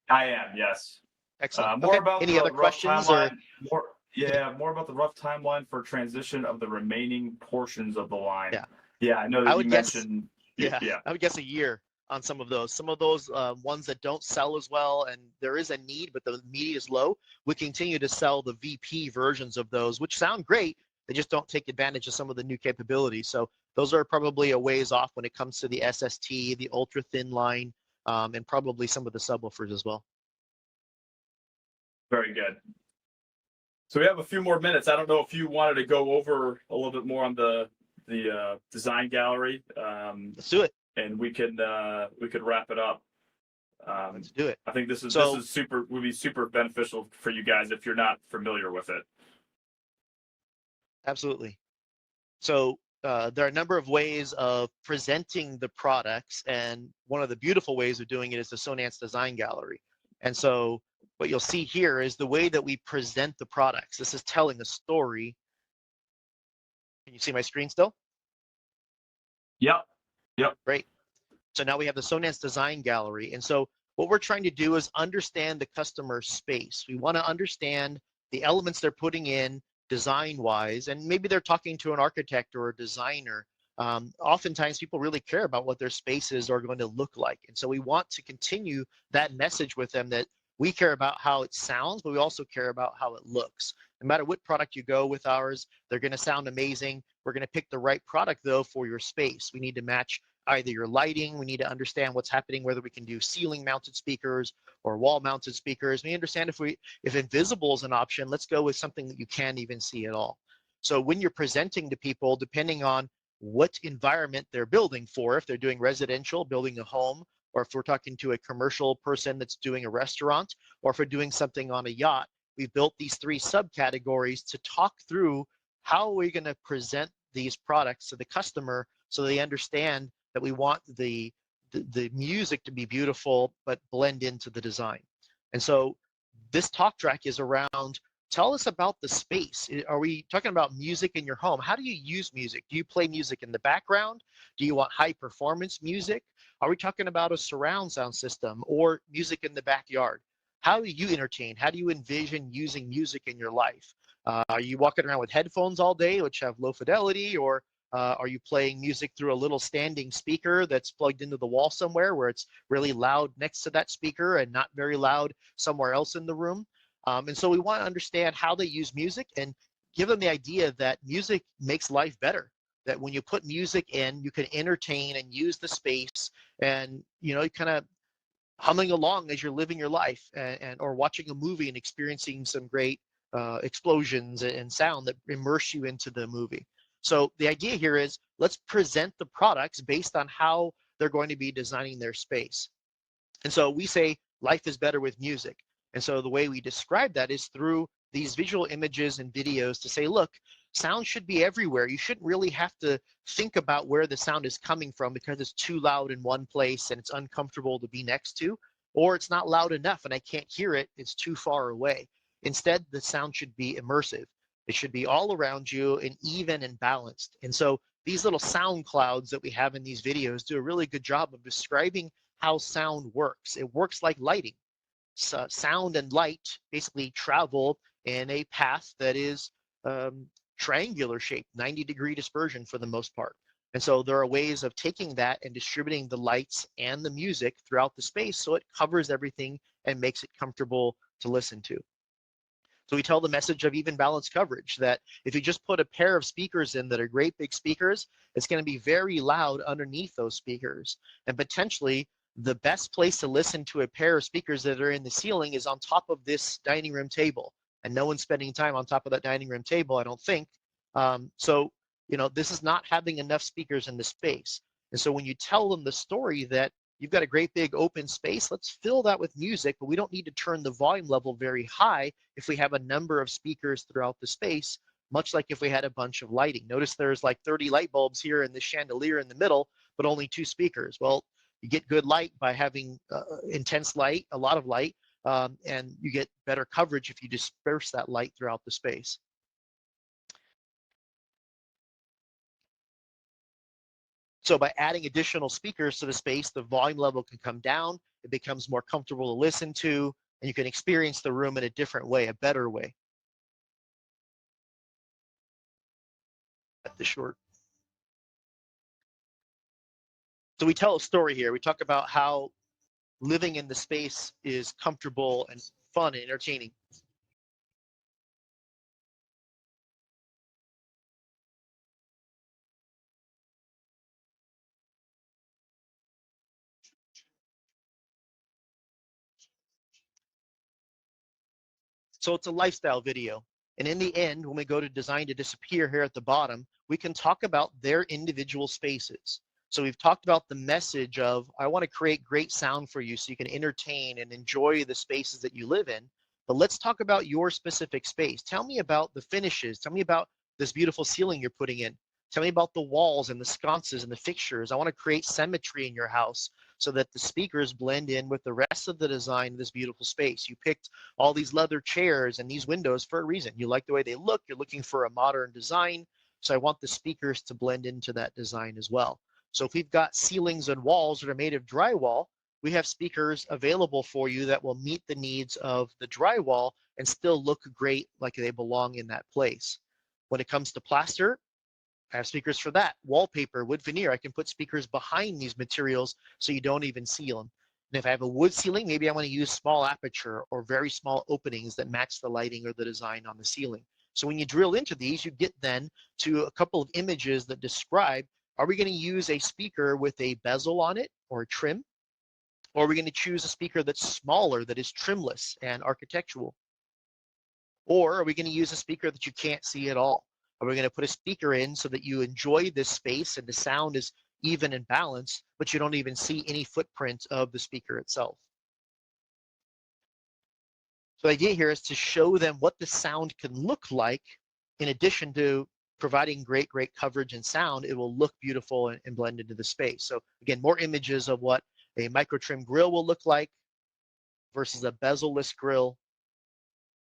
I am, yes. Excellent. More Okay. about Any the other rough questions? timeline, more about the rough timeline for transition of the remaining portions of the line. Yeah, I know that you mentioned. Yeah, I would guess a year on some of those. Some of those ones that don't sell as well, and there is a need, but the need is low. We continue to sell the VP versions of those, which sound great. They just don't take advantage of some of the new capabilities. So those are probably a ways off when it comes to the SST, the ultra thin line, and probably some of the subwoofers as well. Very good. So we have a few more minutes. I don't know if you wanted to go over a little bit more on the design gallery. Let's do it. And we could wrap it up. Let's do it. I think this is would be super beneficial for you guys if you're not familiar with it. Absolutely. So there are a number of ways of presenting the products, and one of the beautiful ways of doing it is the Sonance Design Gallery. And so what you'll see here is the way that we present the products. This is telling a story. Can you see my screen still? Yep. Great. So now we have the Sonance Design Gallery. And so what we're trying to do is understand the customer space. We want to understand the elements they're putting in design-wise, and maybe they're talking to an architect or a designer. Oftentimes people really care about what their spaces are going to look like. And so we want to continue that message with them that we care about how it sounds, but we also care about how it looks. No matter what product you go with ours, they're going to sound amazing. We're going to pick the right product, though, for your space. We need to match either your lighting. We need to understand what's happening, whether we can do ceiling mounted speakers or wall mounted speakers. We understand if invisible is an option, let's go with something that you can't even see at all. So when you're presenting to people, depending on what environment they're building for, if they're doing residential, building a home, or if we're talking to a commercial person that's doing a restaurant, or if we're doing something on a yacht, we've built these three subcategories to talk through how we're going to present these products to the customer so they understand that we want the music to be beautiful but blend into the design. And so this talk track is around, tell us about the space. Are we talking about music in your home? How do you use music? Do you play music in the background? Do you want high performance music? Are we talking about a surround sound system or music in the backyard? How do you entertain? How do you envision using music in your life? Are you walking around with headphones all day, which have low fidelity, or are you playing music through a little standing speaker that's plugged into the wall somewhere where it's really loud next to that speaker and not very loud somewhere else in the room? And so we want to understand how they use music and give them the idea that music makes life better. That when you put music in, you can entertain and use the space, and you kind of humming along as you're living your life, and or watching a movie and experiencing some great explosions and sound that immerse you into the movie. So the idea here is, let's present the products based on how they're going to be designing their space. And so we say life is better with music. And so the way we describe that is through these visual images and videos to say, look, sound should be everywhere. You shouldn't really have to think about where the sound is coming from because it's too loud in one place and it's uncomfortable to be next to, or it's not loud enough and I can't hear it, it's too far away. Instead, the sound should be immersive. It should be all around you and even and balanced. And so these little sound clouds that we have in these videos do a really good job of describing how sound works. It works like lighting. sound and light basically travel in a path that is triangular shape, 90-degree dispersion for the most part. And so there are ways of taking that and distributing the lights and the music throughout the space so it covers everything and makes it comfortable to listen to. So we tell the message of even balanced coverage, that if you just put a pair of speakers in that are great big speakers, it's going to be very loud underneath those speakers. And potentially the best place to listen to a pair of speakers that are in the ceiling is on top of this dining room table. And no one's spending time on top of that dining room table, I don't think. So, this is not having enough speakers in the space. And so when you tell them the story that you've got a great big open space, let's fill that with music, but we don't need to turn the volume level very high if we have a number of speakers throughout the space, much like if we had a bunch of lighting. Notice there's like 30 light bulbs here in the chandelier in the middle, but only 2 speakers. Well, you get good light by having intense light, a lot of light, and you get better coverage if you disperse that light throughout the space. So by adding additional speakers to the space, the volume level can come down, it becomes more comfortable to listen to, and you can experience the room in a different way, a better way. At the short. So we tell a story here. We talk about how living in the space is comfortable and fun and entertaining. So it's a lifestyle video. And in the end, when we go to design to disappear here at the bottom, we can talk about their individual spaces. So we've talked about the message of, I want to create great sound for you so you can entertain and enjoy the spaces that you live in. But let's talk about your specific space. Tell me about the finishes. Tell me about this beautiful ceiling you're putting in. Tell me about the walls and the sconces and the fixtures. I want to create symmetry in your house so that the speakers blend in with the rest of the design of this beautiful space. You picked all these leather chairs and these windows for a reason. You like the way they look. You're looking for a modern design. So I want the speakers to blend into that design as well. So if we've got ceilings and walls that are made of drywall, we have speakers available for you that will meet the needs of the drywall and still look great like they belong in that place. When it comes to plaster, I have speakers for that. Wallpaper, wood veneer, I can put speakers behind these materials so you don't even see them. And if I have a wood ceiling, maybe I want to use small aperture or very small openings that match the lighting or the design on the ceiling. So when you drill into these, you get then to a couple of images that describe, are we going to use a speaker with a bezel on it or a trim? Or are we going to choose a speaker that's smaller, that is trimless and architectural? Or are we going to use a speaker that you can't see at all? Are we going to put a speaker in so that you enjoy this space and the sound is even and balanced, but you don't even see any footprint of the speaker itself? So the idea here is to show them what the sound can look like. In addition to providing great coverage and sound, it will look beautiful and blend into the space. So again, more images of what a micro trim grill will look like versus a bezel-less grill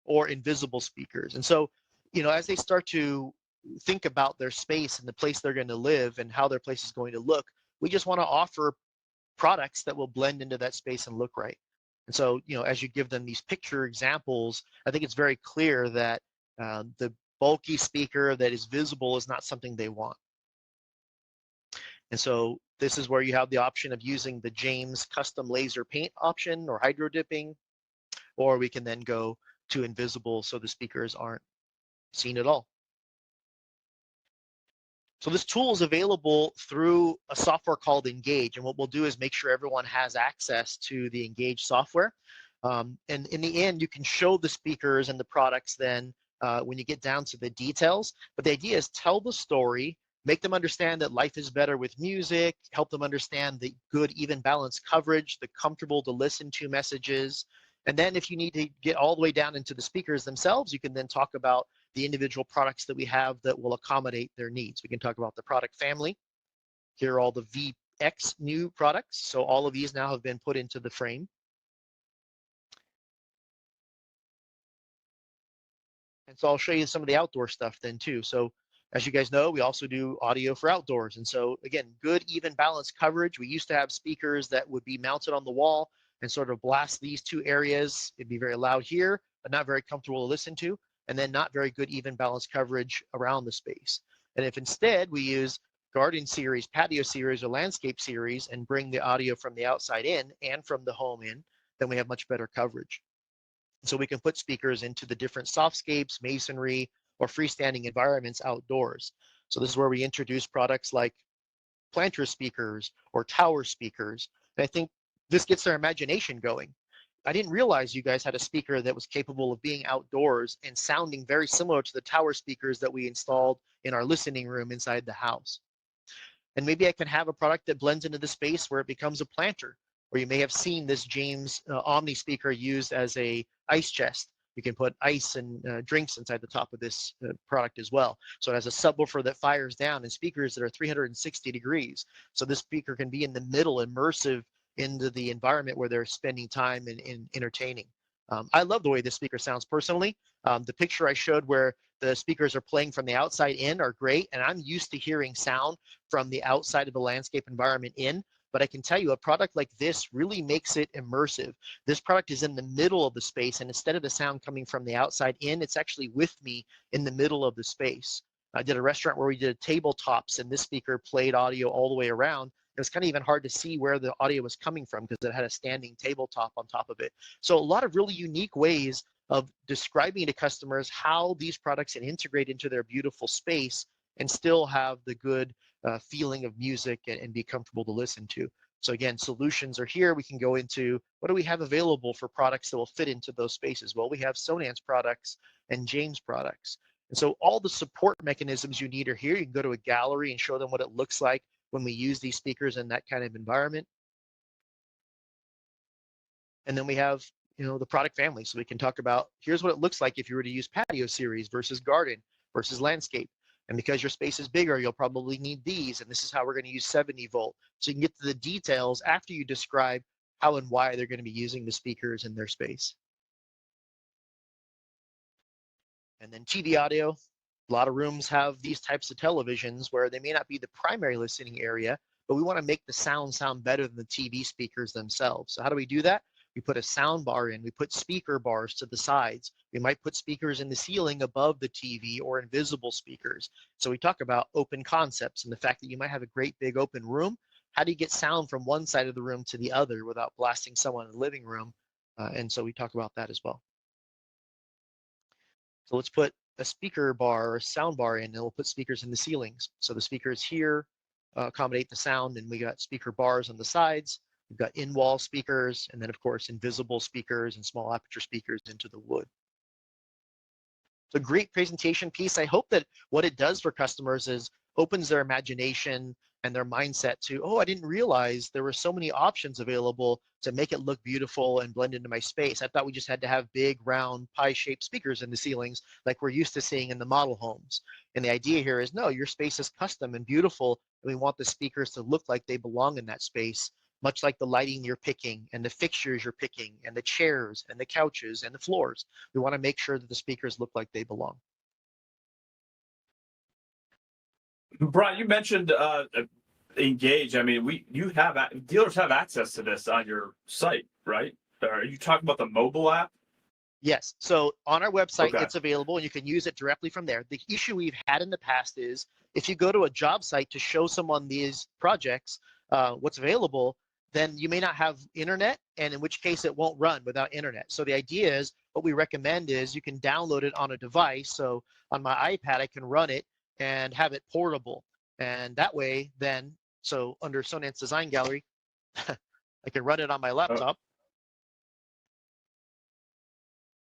or invisible speakers. And so, as they start to think about their space and the place they're going to live and how their place is going to look, we just want to offer products that will blend into that space and look right. And so, as you give them these picture examples, I think it's very clear that the bulky speaker that is visible is not something they want. And so this is where you have the option of using the James custom laser paint option or hydro dipping, or we can then go to invisible so the speakers aren't seen at all. So this tool is available through a software called Engage. And what we'll do is make sure everyone has access to the Engage software. And in the end, you can show the speakers and the products then when you get down to the details. But the idea is tell the story, make them understand that life is better with music, help them understand the good, even balanced coverage, the comfortable to listen to messages. And then if you need to get all the way down into the speakers themselves, you can then talk about the individual products that we have that will accommodate their needs. We can talk about the product family. Here are all the VX new products. So all of these now have been put into the frame. And so I'll show you some of the outdoor stuff then too. So as you guys know, we also do audio for outdoors. And so again, good, even balanced coverage. We used to have speakers that would be mounted on the wall and sort of blast these two areas. It'd be very loud here, but not very comfortable to listen to, and then not very good even balanced coverage around the space. And if instead we use garden series, patio series, or landscape series and bring the audio from the outside in and from the home in, then we have much better coverage. So we can put speakers into the different softscapes, masonry, or freestanding environments outdoors. So this is where we introduce products like planter speakers or tower speakers. And I think this gets their imagination going. I didn't realize you guys had a speaker that was capable of being outdoors and sounding very similar to the tower speakers that we installed in our listening room inside the house. And maybe I can have a product that blends into the space where it becomes a planter, or you may have seen this James Omni speaker used as a ice chest. You can put ice and drinks inside the top of this product as well. So it has a subwoofer that fires down and speakers that are 360 degrees. So this speaker can be in the middle, immersive into the environment where they're spending time in entertaining. I love the way this speaker sounds personally. The picture I showed where the speakers are playing from the outside in are great, and I'm used to hearing sound from the outside of the landscape environment in, but I can tell you a product like this really makes it immersive. This product is in the middle of the space, and instead of the sound coming from the outside in, it's actually with me in the middle of the space. I did a restaurant where we did tabletops, and this speaker played audio all the way around. It was kind of even hard to see where the audio was coming from because it had a standing tabletop on top of it. So a lot of really unique ways of describing to customers how these products can integrate into their beautiful space and still have the good feeling of music and be comfortable to listen to. So again, solutions are here. We can go into what do we have available for products that will fit into those spaces? Well, we have Sonance products and James products. And so all the support mechanisms you need are here. You can go to a gallery and show them what it looks like when we use these speakers in that kind of environment. And then we have, the product family. So we can talk about, here's what it looks like if you were to use patio series versus garden versus landscape. And because your space is bigger, you'll probably need these. And this is how we're going to use 70 volt. So you can get to the details after you describe how and why they're going to be using the speakers in their space. And then TV audio. A lot of rooms have these types of televisions where they may not be the primary listening area, but we want to make the sound better than the TV speakers themselves. So how do we do that? We put a sound bar in, we put speaker bars to the sides. We might put speakers in the ceiling above the TV or invisible speakers. So we talk about open concepts and the fact that you might have a great big open room. How do you get sound from one side of the room to the other without blasting someone in the living room? And so we talk about that as well. So let's put a speaker bar or a sound bar in, and we'll put speakers in the ceilings. So the speakers here accommodate the sound, and we got speaker bars on the sides. We've got in-wall speakers, and then of course invisible speakers and small aperture speakers into the wood. It's a great presentation piece. I hope that what it does for customers is opens their imagination and their mindset to, oh, I didn't realize there were so many options available to make it look beautiful and blend into my space. I thought we just had to have big, round, pie-shaped speakers in the ceilings like we're used to seeing in the model homes. And the idea here is, no, your space is custom and beautiful, and we want the speakers to look like they belong in that space, much like the lighting you're picking and the fixtures you're picking and the chairs and the couches and the floors. We want to make sure that the speakers look like they belong. Brian, you mentioned Engage. I mean, dealers have access to this on your site, right? Are you talking about the mobile app? Yes. So on our website, Okay. It's available and you can use it directly from there. The issue we've had in the past is if you go to a job site to show someone these projects, what's available, then you may not have internet, and in which case it won't run without internet. So the idea is, what we recommend is you can download it on a device. So on my iPad, I can run it and have it portable. And that way then, so under Sonance Design Gallery, I can run it on my laptop.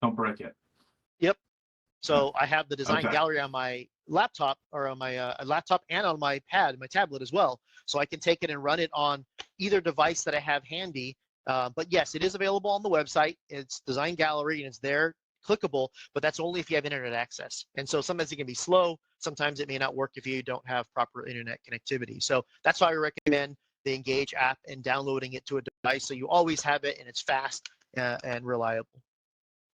Don't break it. Yep. So I have the design Okay. gallery on my laptop, or on my laptop, and on my pad, my tablet as well. So I can take it and run it on either device that I have handy. But yes, it is available on the website. It's Design Gallery and it's there, clickable, but that's only if you have internet access. And so sometimes it can be slow. Sometimes it may not work if you don't have proper internet connectivity. So that's why I recommend the Engage app and downloading it to a device so you always have it and it's fast and reliable.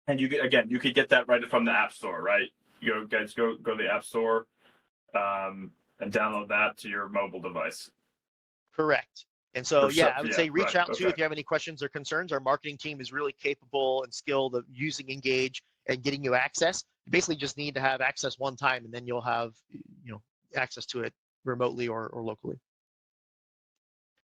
And you could get that right from the App Store, right? You guys go to the App Store and download that to your mobile device. Correct. And so, Or so- yeah, I would say reach right, out to okay. if you have any questions or concerns. Our marketing team is really capable and skilled of using Engage and getting you access. You basically just need to have access one time, and then you'll have, access to it remotely or locally.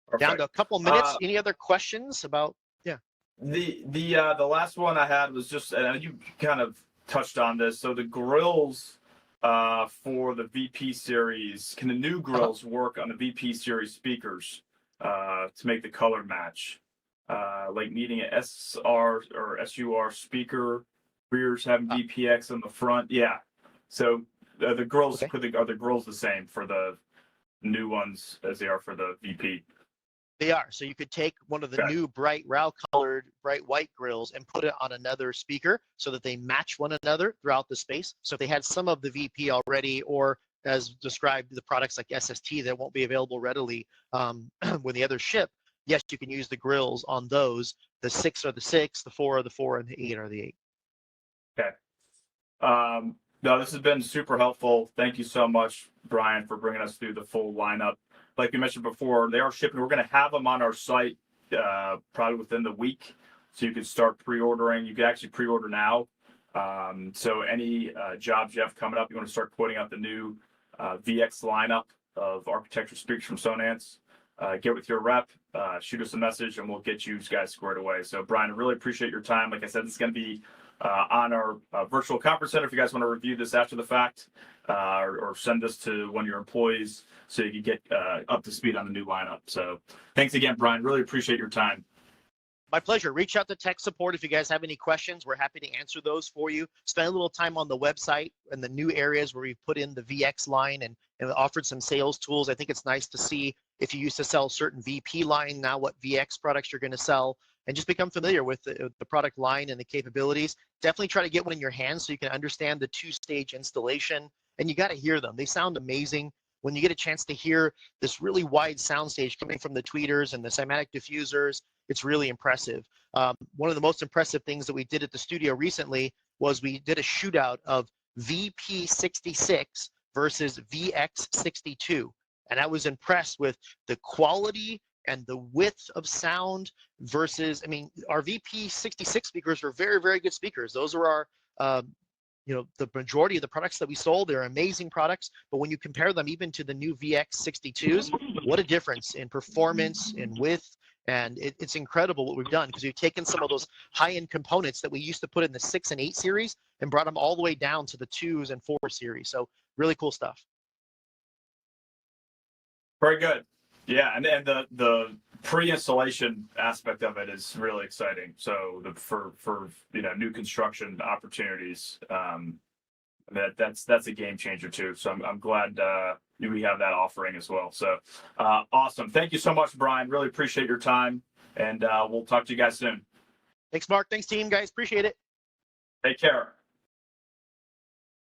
Perfect. Down to a couple minutes. Any other questions about? Yeah. The last one I had was just, and you kind of touched on this. So the grills for the VP series, can the new grills work on the VP series speakers to make the color match? Like needing an SR or SUR speaker, rears having VPX on the front. Yeah. So the grills, are the grills the same for the new ones as they are for the VP? They are. So you could take one of the new bright RAW colored, bright white grills and put it on another speaker so that they match one another throughout the space. So if they had some of the VP already, or as described, the products like SST that won't be available readily when the others ship, yes, you can use the grills on those. The 6 are the 6, the 4 are the 4, and the 8 are the 8. Okay. No, this has been super helpful. Thank you so much, Brian, for bringing us through the full lineup. Like you mentioned before, they are shipping. We're going to have them on our site probably within the week, so you can start pre-ordering. You can actually pre-order now. So any jobs you have coming up, you want to start quoting out the new VX lineup of architecture speakers from Sonance, get with your rep, shoot us a message, and we'll get you guys squared away. So, Brian, I really appreciate your time. Like I said, this is going to be on our virtual conference center if you guys want to review this after the fact, or send this to one of your employees so you can get up to speed on the new lineup. So thanks again, Brian. Really appreciate your time. My pleasure. Reach out to tech support if you guys have any questions. We're happy to answer those for you. Spend a little time on the website and the new areas where we've put in the VX line and offered some sales tools. I think it's nice to see if you used to sell certain VP line, now what VX products you're going to sell, and just become familiar with the product line and the capabilities. Definitely try to get one in your hands so you can understand the two-stage installation, and you got to hear them. They sound amazing. When you get a chance to hear this really wide soundstage coming from the tweeters and the cymatic diffusers, it's really impressive. One of the most impressive things that we did at the studio recently was we did a shootout of VP66 versus VX62. And I was impressed with the quality and the width of sound versus, I mean, our VP66 speakers were very, very good speakers. Those are our, the majority of the products that we sold. They're amazing products, but when you compare them even to the new VX62s, what a difference in performance, in width, and it's incredible what we've done, because we've taken some of those high-end components that we used to put in the 6 and 8 series and brought them all the way down to the 2s and 4 series. So really cool stuff. Very good. Yeah, and the pre-installation aspect of it is really exciting. So for new construction opportunities, that's a game changer too. So I'm glad we have that offering as well. So awesome. Thank you so much, Brian. Really appreciate your time, and we'll talk to you guys soon. Thanks, Mark. Thanks, team, guys. Appreciate it. Take care.